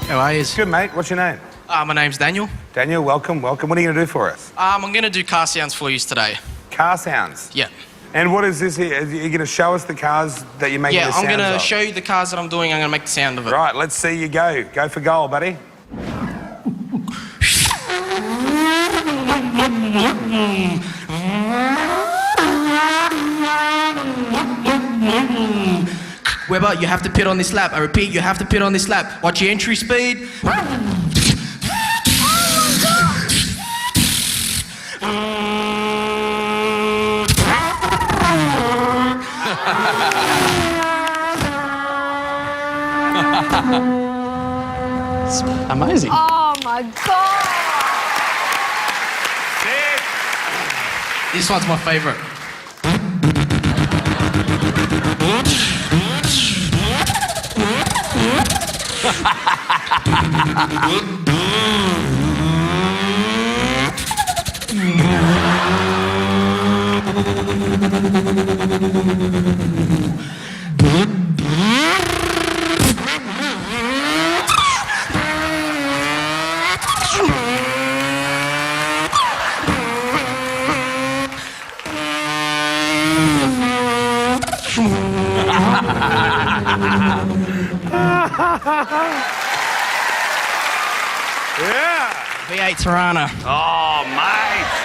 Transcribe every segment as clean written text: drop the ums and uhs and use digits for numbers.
How are you? Good, mate. What's your name? My name's Daniel. Daniel, welcome. What are you going to do for us? I'm going to do car sounds for you today. Car sounds? Yeah. And what is this here? Are you going to show us the cars that you're making the sounds of? Yeah, I'm going to show you the cars that I'm doing. I'm going to make the sound of it. Right, let's see you go. Go for goal, buddy. Webber, you have to pit on this lap. I repeat, you have to pit on this lap. Watch your entry speed. It's amazing. Oh my God! This one's my favourite. Yeah. V8 Tirana. Oh, mate.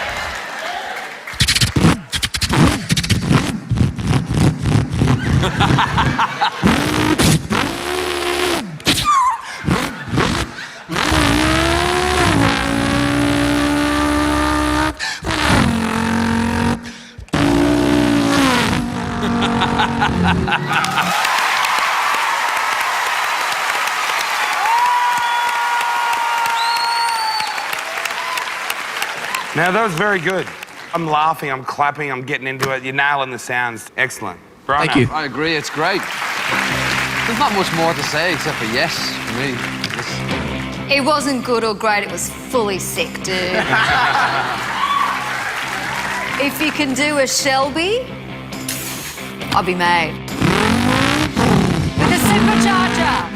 Now, that was very good. I'm laughing, I'm clapping, I'm getting into it. You're nailing the sounds. Excellent. Brian, Thank you. I agree, it's great. There's not much more to say except for yes for me. It wasn't good or great, it was fully sick, dude. If you can do a Shelby, I'll be made. With a supercharger.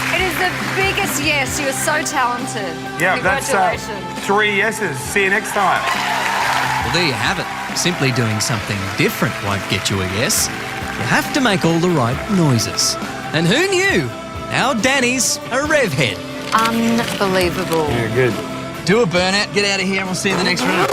It is the biggest yes. You are so talented. Yeah, that's Congratulations. 3 yeses. See you next time. Well, there you have it. Simply doing something different won't get you a yes. You have to make all the right noises. And who knew? Our Danny's a rev head. Unbelievable. Yeah, good. Do a burnout, get out of here, and we'll see you in the next round.